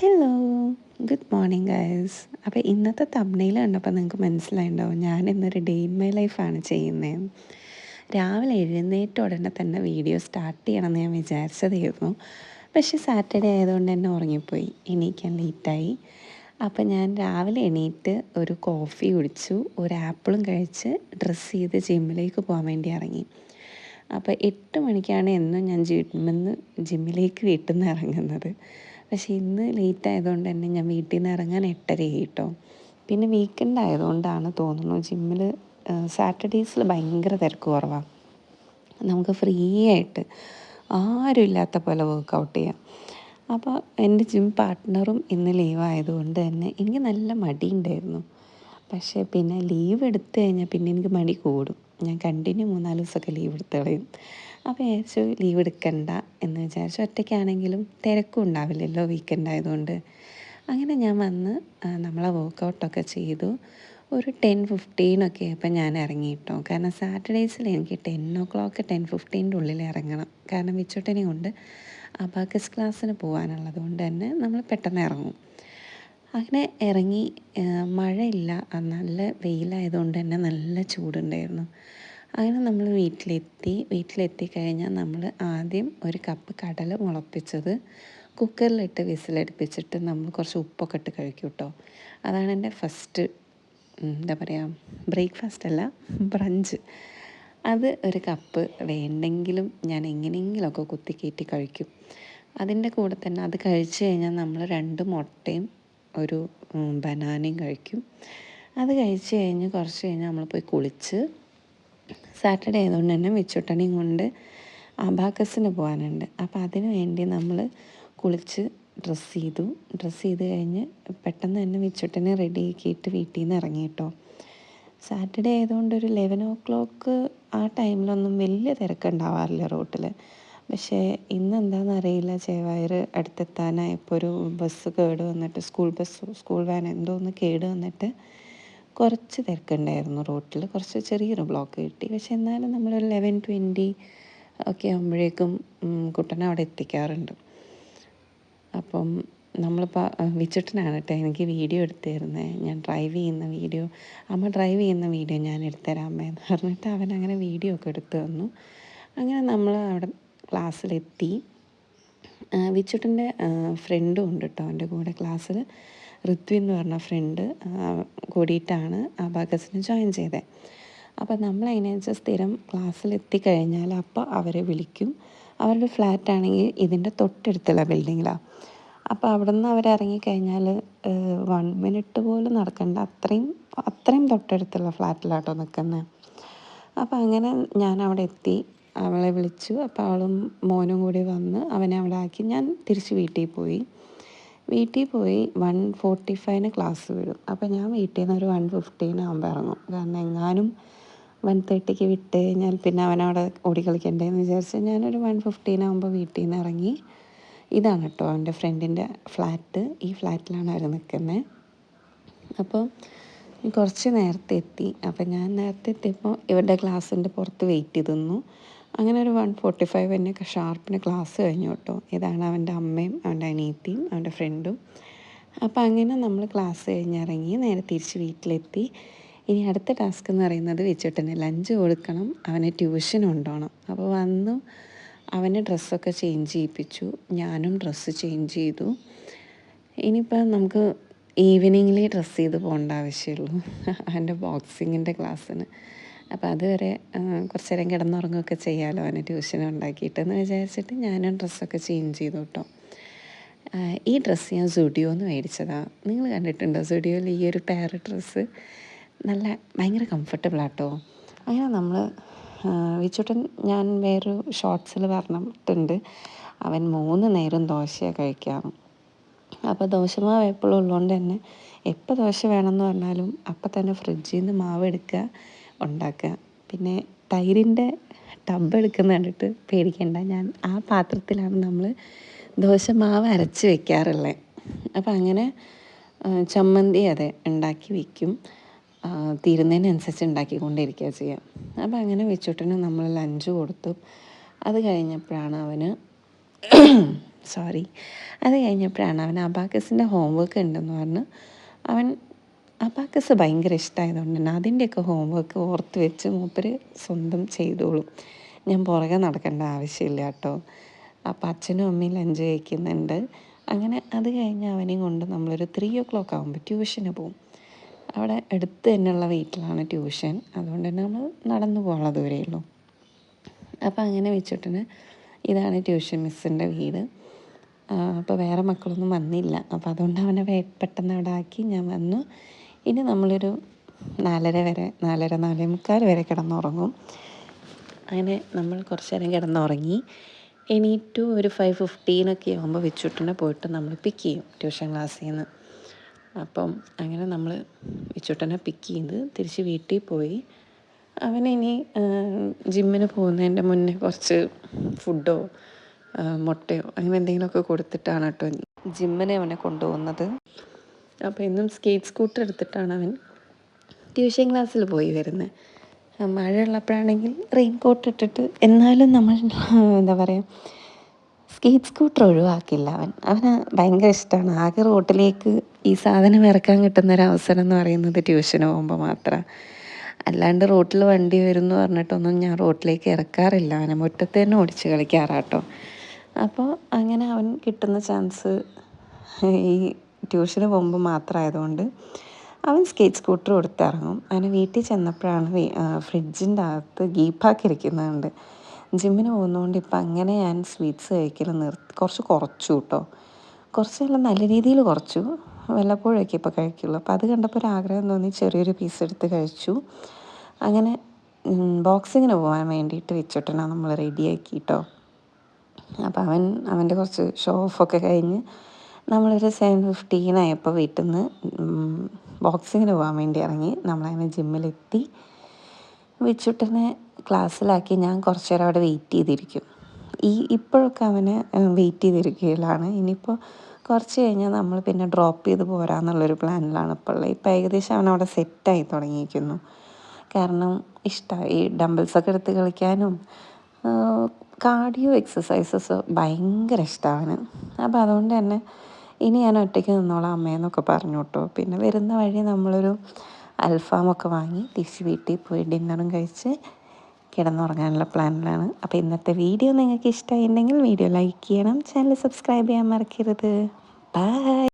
Hello, good morning guys. അപ്പോൾ ഇന്നത്തെ thumbnail കണ്ടപ്പോൾ നിങ്ങൾക്ക് മനസ്സിലായിട്ടുണ്ടാവും ഞാൻ ഇന്നൊരു ഡേ ഇൻ മൈ ലൈഫാണ് ചെയ്യുന്നത്. രാവിലെ എഴുന്നേറ്റ ഉടനെ തന്നെ വീഡിയോ സ്റ്റാർട്ട് ചെയ്യണമെന്ന് ഞാൻ വിചാരിച്ചതായിരുന്നു. പക്ഷേ സാറ്റർഡേ ആയതുകൊണ്ട് തന്നെ ഉറങ്ങിപ്പോയി, എണീക്കാൻ ലേറ്റായി. അപ്പോൾ ഞാൻ രാവിലെ എണീറ്റ് ഒരു കോഫി കുടിച്ചു, ഒരു ആപ്പിളും കഴിച്ച് ഡ്രസ്സ് ചെയ്ത് ജിമ്മിലേക്ക് പോകാൻ വേണ്ടി ഇറങ്ങി. അപ്പോൾ 8 മണിക്കാണ് എന്നും ഞാൻ ജിമ്മിലേക്ക് വീട്ടിൽ നിന്ന് ഇറങ്ങുന്നത്. പക്ഷേ ഇന്ന് ലേറ്റ് ആയതുകൊണ്ട് തന്നെ ഞാൻ വീട്ടിൽ നിന്ന് ഇറങ്ങാൻ 8:30 കേട്ടോ. പിന്നെ വീക്കെൻഡ് ആയതുകൊണ്ടാണ് തോന്നുന്നു ജിമ്മിൽ സാറ്റർഡേയ്സിൽ ഭയങ്കര തിരക്ക് കുറവാണ്. നമുക്ക് ഫ്രീ ആയിട്ട് ആരും ഇല്ലാത്ത പോലെ വർക്കൗട്ട് ചെയ്യാം. അപ്പോൾ എൻ്റെ ജിം പാർട്ട്ണറും ഇന്ന് ലീവ് ആയതുകൊണ്ട് തന്നെ എനിക്ക് നല്ല മടിയുണ്ടായിരുന്നു. പക്ഷേ പിന്നെ ലീവ് എടുത്തു കഴിഞ്ഞാൽ പിന്നെ എനിക്ക് മടി കൂടും. ഞാൻ കണ്ടിന്യൂ 3-4 ദിവസമൊക്കെ ലീവ് എടുത്ത് കളയും. അപ്പോൾ വിചാരിച്ചു ലീവ് എടുക്കണ്ട എന്ന് വിചാരിച്ചു. ഒറ്റയ്ക്കാണെങ്കിലും തിരക്കും ഉണ്ടാവില്ലല്ലോ വീക്കെൻഡ് ആയതുകൊണ്ട്. അങ്ങനെ ഞാൻ വന്ന് നമ്മളെ വർക്കൗട്ടൊക്കെ ചെയ്തു. ഒരു 10:15 ആയപ്പോൾ ഞാൻ ഇറങ്ങി കേട്ടോ. കാരണം സാറ്റർഡേയ്സിൽ എനിക്ക് 10 o'clock 10:15 ഉള്ളിൽ ഇറങ്ങണം. കാരണം വിച്ചുട്ടനെയും കൊണ്ട് അബാക്കസ് ക്ലാസ്സിന് പോകാനുള്ളത് കൊണ്ട് തന്നെ നമ്മൾ പെട്ടെന്ന് ഇറങ്ങും. അങ്ങനെ ഇറങ്ങി. മഴയില്ല, നല്ല വെയിലായതുകൊണ്ട് തന്നെ നല്ല ചൂടുണ്ടായിരുന്നു. അങ്ങനെ നമ്മൾ വീട്ടിലെത്തി കഴിഞ്ഞാൽ നമ്മൾ ആദ്യം ഒരു കപ്പ് കടല മുളപ്പിച്ചത് കുക്കറിലിട്ട് വിസിലടുപ്പിച്ചിട്ട് നമ്മൾ കുറച്ച് ഉപ്പൊക്കെ ഇട്ട് കഴിക്കും കേട്ടോ. അതാണ് എൻ്റെ ഫസ്റ്റ് എന്താ പറയുക, ബ്രേക്ക്ഫാസ്റ്റ് അല്ല, ബ്രഞ്ച്. അത് ഒരു കപ്പ് വേണ്ടെങ്കിലും ഞാൻ എങ്ങനെയെങ്കിലുമൊക്കെ കുത്തിക്കയറ്റി കഴിക്കും. അതിൻ്റെ കൂടെ തന്നെ അത് കഴിച്ച് കഴിഞ്ഞാൽ നമ്മൾ 2 മുട്ടയും ഒരു ബനാനയും കഴിക്കും. അത് കഴിച്ച് കഴിഞ്ഞ് കുറച്ച് കഴിഞ്ഞാൽ നമ്മൾ പോയി കുളിച്ച്, സാറ്റർഡേ ആയതുകൊണ്ട് തന്നെ വിച്ചുട്ടനെയും കൊണ്ട് അബാക്കസിന് പോകാനുണ്ട്. അപ്പോൾ അതിന് വേണ്ടി നമ്മൾ കുളിച്ച് ഡ്രസ്സ് ചെയ്ത് കഴിഞ്ഞ് പെട്ടെന്ന് തന്നെ വിച്ചുട്ടനെ റെഡി ആക്കിയിട്ട് വീട്ടിൽ നിന്ന് ഇറങ്ങി കേട്ടോ. സാറ്റർഡേ ആയതുകൊണ്ട് ഒരു 11 o'clock ആ ടൈമിലൊന്നും വലിയ തിരക്കുണ്ടാവാറില്ല റോട്ടിൽ. പക്ഷേ ഇന്ന് എന്താണെന്നറിയില്ല, ചേവായൂർ അടുത്തെത്താനായപ്പോൾ ഒരു ബസ് കേട് വന്നിട്ട്, സ്കൂൾ വാൻ എന്തോ ഒന്ന് കേട് വന്നിട്ട് കുറച്ച് തിരക്കുണ്ടായിരുന്നു റോട്ടിൽ. കുറച്ച് ചെറിയൊരു ബ്ലോക്ക് കിട്ടി. പക്ഷെ എന്നാലും നമ്മളൊരു 11:20 ഒക്കെ ആകുമ്പോഴേക്കും കുട്ടനെ അവിടെ എത്തിക്കാറുണ്ട്. അപ്പം നമ്മളിപ്പോൾ വിച്ചുട്ടനാണ് കേട്ടോ എനിക്ക് വീഡിയോ എടുത്തു തരുന്നത്. ഞാൻ അമ്മ ഡ്രൈവ് ചെയ്യുന്ന വീഡിയോ ഞാൻ എടുത്തുതരാം അമ്മയെന്ന് പറഞ്ഞിട്ട് അവനങ്ങനെ വീഡിയോ ഒക്കെ എടുത്തു തന്നു. അങ്ങനെ നമ്മൾ അവിടെ ക്ലാസ്സിലെത്തി. വിച്ചുട്ടൻ്റെ ഫ്രണ്ടും ഉണ്ട് കേട്ടോ അവൻ്റെ കൂടെ ക്ലാസ്സിൽ. ഋത്വി എന്ന് പറഞ്ഞ ഫ്രണ്ട് കൂടിയിട്ടാണ് അബാക്കസിന് ജോയിൻ ചെയ്തത്. അപ്പോൾ നമ്മൾ അതിനനുസരിച്ച് സ്ഥിരം ക്ലാസ്സിലെത്തി കഴിഞ്ഞാൽ അപ്പോൾ അവരെ വിളിക്കും. അവരുടെ ഫ്ലാറ്റാണെങ്കിൽ ഇതിൻ്റെ തൊട്ടടുത്തുള്ള ബിൽഡിങ്ങിലാണ്. അപ്പോൾ അവിടെ നിന്ന് അവരിറങ്ങിക്കഴിഞ്ഞാൽ 1 minute പോലും നടക്കണ്ട, അത്രയും തൊട്ടടുത്തുള്ള ഫ്ലാറ്റിലാട്ടോ നിൽക്കുന്നത്. അപ്പോൾ അങ്ങനെ ഞാൻ അവിടെ എത്തി, അവളെ വിളിച്ചു. അപ്പോൾ അവളും മോനും കൂടി വന്ന് അവനെ അവിടെ ആക്കി ഞാൻ തിരിച്ച് വീട്ടിൽ പോയി. 1:45 ക്ലാസ് വിടും. അപ്പോൾ ഞാൻ വീട്ടിൽ നിന്ന് ഒരു 1:15 ആകുമ്പോൾ ഇറങ്ങും. കാരണം എങ്ങാനും 1:30 വിട്ട് കഴിഞ്ഞാൽ പിന്നെ അവനവിടെ ഓടിക്കളിക്കണ്ടേന്ന് വിചാരിച്ച് ഞാനൊരു 1:15 ആകുമ്പോൾ വീട്ടിൽ നിന്ന് ഇറങ്ങി. ഇതാണ് കേട്ടോ അവൻ്റെ ഫ്രണ്ടിൻ്റെ ഫ്ലാറ്റ്. ഈ ഫ്ലാറ്റിലാണ് അവർ നിൽക്കുന്നത്. അപ്പോൾ കുറച്ച് നേരത്തെ എത്തി. അപ്പോൾ ഞാൻ നേരത്തെ എത്തിയപ്പോൾ ഇവരുടെ ക്ലാസ്സിൻ്റെ പുറത്ത് വെയിറ്റ് ചെയ്ത് നിന്നു. അങ്ങനെ ഒരു 1:45 തന്നെ ഷാർപ്പിന് ക്ലാസ് കഴിഞ്ഞു കേട്ടോ. ഇതാണ് അവൻ്റെ അമ്മയും അവൻ്റെ അനിയത്തിയും അവൻ്റെ ഫ്രണ്ടും. അപ്പോൾ അങ്ങനെ നമ്മൾ ക്ലാസ് കഴിഞ്ഞിറങ്ങി നേരെ തിരിച്ച് വീട്ടിലെത്തി. ഇനി അടുത്ത ടാസ്ക് എന്ന് പറയുന്നത് വിച്ചുട്ടന് ലഞ്ച് കൊടുക്കണം, അവനെ ട്യൂഷൻ കൊണ്ടുപോകണം. അപ്പോൾ വന്നു അവനെ ഡ്രസ്സൊക്കെ ചേഞ്ച് ചെയ്യിപ്പിച്ചു, ഞാനും ഡ്രസ്സ് ചേഞ്ച് ചെയ്തു. ഇനിയിപ്പോൾ നമുക്ക് ഈവനിങ്ങിൽ ഡ്രസ്സ് ചെയ്ത് പോകേണ്ട ആവശ്യമുള്ളൂ അവൻ്റെ ബോക്സിങ്ങിൻ്റെ ക്ലാസ്സിന്. അപ്പോൾ അതുവരെ കുറച്ച് നേരം കിടന്നുറങ്ങുകയൊക്കെ ചെയ്യാമല്ലോ അവനെ ട്യൂഷൻ ഉണ്ടാക്കിയിട്ടെന്ന് വിചാരിച്ചിട്ട് ഞാനും ഡ്രസ്സൊക്കെ ചേഞ്ച് ചെയ്തു കേട്ടോ. ഈ ഡ്രസ്സ് ഞാൻ സുഡിയോന്ന് മേടിച്ചതാണ്. നിങ്ങൾ കണ്ടിട്ടുണ്ടോ സുഡിയോയിൽ ഈ ഒരു പെയർ ഡ്രസ്സ്? ഭയങ്കര കംഫർട്ടബിളാട്ടോ. അങ്ങനെ നമ്മൾ വിച്ചുട്ടൻ, ഞാൻ വേറൊരു ഷോർട്സിൽ പറഞ്ഞിട്ടുണ്ട് അവൻ 3 നേരം ദോശയാണ് കഴിക്കാറ്. അപ്പോൾ ദോശമാവ് എപ്പോഴും ഉള്ളതുകൊണ്ട് തന്നെ എപ്പോൾ ദോശ വേണമെന്ന് പറഞ്ഞാലും അപ്പം തന്നെ ഫ്രിഡ്ജിൽ നിന്ന് മാവ് എടുക്കുക, ഉണ്ടാക്കുക. പിന്നെ തൈരിൻ്റെ ടബ് എടുക്കുന്ന കണ്ടിട്ട് പേടിക്കേണ്ട, ഞാൻ ആ പാത്രത്തിലാണ് നമ്മൾ ദോശമാവ് അരച്ച് വെക്കാറുള്ളത്. അപ്പം അങ്ങനെ ചമ്മന്തി അതെ ഉണ്ടാക്കി വയ്ക്കും, തീരുന്നതിനനുസരിച്ച് ഉണ്ടാക്കിക്കൊണ്ടിരിക്കുക ചെയ്യാം. അപ്പം അങ്ങനെ വിച്ചുട്ടന് നമ്മൾ ലഞ്ച് കൊടുത്തു. അത് കഴിഞ്ഞപ്പോഴാണ് അവന് സോറി. അത് കഴിഞ്ഞപ്പോഴാണ് അവൻ അബാക്കസിൻ്റെ ഹോംവർക്ക് ഉണ്ടെന്ന് പറഞ്ഞ് അവൻ അബാക്കസ് ഭയങ്കര ഇഷ്ടമായതുകൊണ്ട് തന്നെ അതിൻ്റെയൊക്കെ ഹോംവർക്ക് ഓർത്ത് വെച്ച് മൂപ്പർ സ്വന്തം ചെയ്തോളും. ഞാൻ പുറകെ നടക്കേണ്ട ആവശ്യമില്ല കേട്ടോ. അപ്പോൾ അച്ഛനും അമ്മയും ലഞ്ച് കഴിക്കുന്നുണ്ട്. അങ്ങനെ അത് കഴിഞ്ഞ് അവനെയും കൊണ്ട് നമ്മളൊരു 3:00 ആകുമ്പോൾ ട്യൂഷന് പോകും. അവിടെ അടുത്ത് തന്നെയുള്ള വീട്ടിലാണ് ട്യൂഷൻ. അതുകൊണ്ട് തന്നെ നമ്മൾ നടന്നു പോകാനുള്ള ദൂരമേ ഉള്ളൂ. അപ്പോൾ അങ്ങനെ വെച്ചിട്ട് ഇതാണ് ട്യൂഷൻ മിസ്സിൻ്റെ വീട്. അപ്പോൾ വേറെ മക്കളൊന്നും വന്നില്ല. അപ്പോൾ അതുകൊണ്ട് അവനെ പെട്ടെന്ന് അവിടെ ആക്കി ഞാൻ വന്നു. ഇനി നമ്മളൊരു 4:30 വരെ 4:30 4:45 വരെ കിടന്നുറങ്ങും. അങ്ങനെ നമ്മൾ കുറച്ച് നേരം കിടന്നുറങ്ങി. എണീറ്റു ഒരു 5:15 ആകുമ്പോൾ വിച്ചുട്ടനെ പോയിട്ട് നമ്മൾ പിക്ക് ചെയ്യും ട്യൂഷൻ ക്ലാസ്സിൽ നിന്ന്. അപ്പം അങ്ങനെ നമ്മൾ വിച്ചുട്ടനെ പിക്ക് ചെയ്ത് തിരിച്ച് വീട്ടിൽ പോയി. അവനിനി ജിമ്മിന് പോകുന്നതിൻ്റെ മുന്നേ കുറച്ച് ഫുഡോ മുട്ടയോ അങ്ങനെ എന്തെങ്കിലുമൊക്കെ കൊടുത്തിട്ടാണ് കേട്ടോ ജിമ്മിനെ അവനെ കൊണ്ടുപോകുന്നത്. അപ്പോൾ ഇന്നും സ്കേറ്റ് സ്കൂട്ടർ എടുത്തിട്ടാണ് അവൻ ട്യൂഷൻ ക്ലാസ്സിൽ പോയി വരുന്നത്. മഴ ഉള്ളപ്പോഴാണെങ്കിൽ റെയിൻ കോട്ട് ഇട്ടിട്ട്, എന്നാലും നമ്മൾ എന്താ പറയുക, സ്കേറ്റ് സ്കൂട്ടർ ഒഴിവാക്കില്ല. അവന് ഭയങ്കര ഇഷ്ടമാണ്. ആകെ റോട്ടിലേക്ക് ഈ സാധനം ഇറക്കാൻ കിട്ടുന്നൊരവസരം എന്ന് പറയുന്നത് ട്യൂഷന് പോകുമ്പോൾ മാത്രമാണ്. അല്ലാണ്ട് റോട്ടിൽ വണ്ടി വരും എന്ന് പറഞ്ഞിട്ടൊന്നും ഞാൻ റോട്ടിലേക്ക് ഇറക്കാറില്ല. അവനെ മുറ്റത്ത് തന്നെ ഓടിച്ച് കളിക്കാറാട്ടോ. അപ്പോൾ അങ്ങനെ അവൻ കിട്ടുന്ന ചാൻസ് ഈ ട്യൂഷന് പോകുമ്പോൾ മാത്രമായതുകൊണ്ട് അവൻ സ്കേറ്റ് സ്കൂട്ടർ കൊടുത്തിറങ്ങും. അവന് വീട്ടിൽ ചെന്നപ്പോഴാണ് ഫ്രിഡ്ജിൻ്റെ അകത്ത് ഗീപ്പാക്കിയിരിക്കുന്നുണ്ട്. ജിമ്മിന് പോകുന്നതുകൊണ്ട് ഇപ്പം അങ്ങനെ ഞാൻ സ്വീറ്റ്സ് കഴിക്കൽ കുറച്ചു കേട്ടോ. കുറച്ചെല്ലാം നല്ല രീതിയിൽ കുറച്ചു. വല്ലപ്പോഴൊക്കെ ഇപ്പോൾ കഴിക്കുള്ളൂ. അപ്പോൾ അത് കണ്ടപ്പോൾ ഒരാഗ്രഹം തോന്നി ചെറിയൊരു പീസ് എടുത്ത് കഴിച്ചു. അങ്ങനെ ബോക്സിങ്ങിന് പോകാൻ വേണ്ടിയിട്ട് വെച്ചിട്ടാണ് നമ്മൾ റെഡിയാക്കി കേട്ടോ. അപ്പോൾ അവൻ്റെ കുറച്ച് ഷോ ഓഫൊക്കെ കഴിഞ്ഞ് നമ്മളൊരു 7:15 ആയപ്പോൾ വീട്ടിൽ നിന്ന് ബോക്സിങ്ങിന് പോകാൻ വേണ്ടി ഇറങ്ങി. നമ്മളങ്ങനെ ജിമ്മിലെത്തി. വിച്ചുട്ടനെ ക്ലാസ്സിലാക്കി ഞാൻ കുറച്ച് നേരം അവിടെ വെയിറ്റ് ചെയ്തിരിക്കും. ഇപ്പോഴൊക്കെ അവനെ വെയിറ്റ് ചെയ്തിരിക്കുകയിലാണ്. ഇനിയിപ്പോൾ കുറച്ച് കഴിഞ്ഞാൽ നമ്മൾ പിന്നെ ഡ്രോപ്പ് ചെയ്ത് പോരാന്നുള്ളൊരു പ്ലാനിലാണ് ഇപ്പോൾ ഉള്ളത്. ഇപ്പോൾ ഏകദേശം അവനവിടെ സെറ്റായി തുടങ്ങിയിരിക്കുന്നു. കാരണം ഇഷ്ടമായി ഈ ഡംബിൾസൊക്കെ എടുത്ത് കളിക്കാനും കാർഡിയോ എക്സസൈസസ് ഭയങ്കര ഇഷ്ടമാണ്. അപ്പോൾ അതുകൊണ്ട് തന്നെ ഇനി ഞാൻ ഒറ്റയ്ക്ക് നിന്നോളാം അമ്മയെന്നൊക്കെ പറഞ്ഞു കേട്ടോ. പിന്നെ വരുന്ന വഴി നമ്മളൊരു അൽഫാമൊക്കെ വാങ്ങി തിരിച്ച് വീട്ടിൽ പോയി ഡിന്നറും കഴിച്ച് കിടന്നുറങ്ങാനുള്ള പ്ലാനിലാണ്. അപ്പോൾ ഇന്നത്തെ വീഡിയോ നിങ്ങൾക്ക് ഇഷ്ടമായിട്ടുണ്ടെങ്കിൽ വീഡിയോ ലൈക്ക് ചെയ്യണം, ചാനൽ സബ്സ്ക്രൈബ് ചെയ്യാൻ മറക്കരുത്. ബൈ.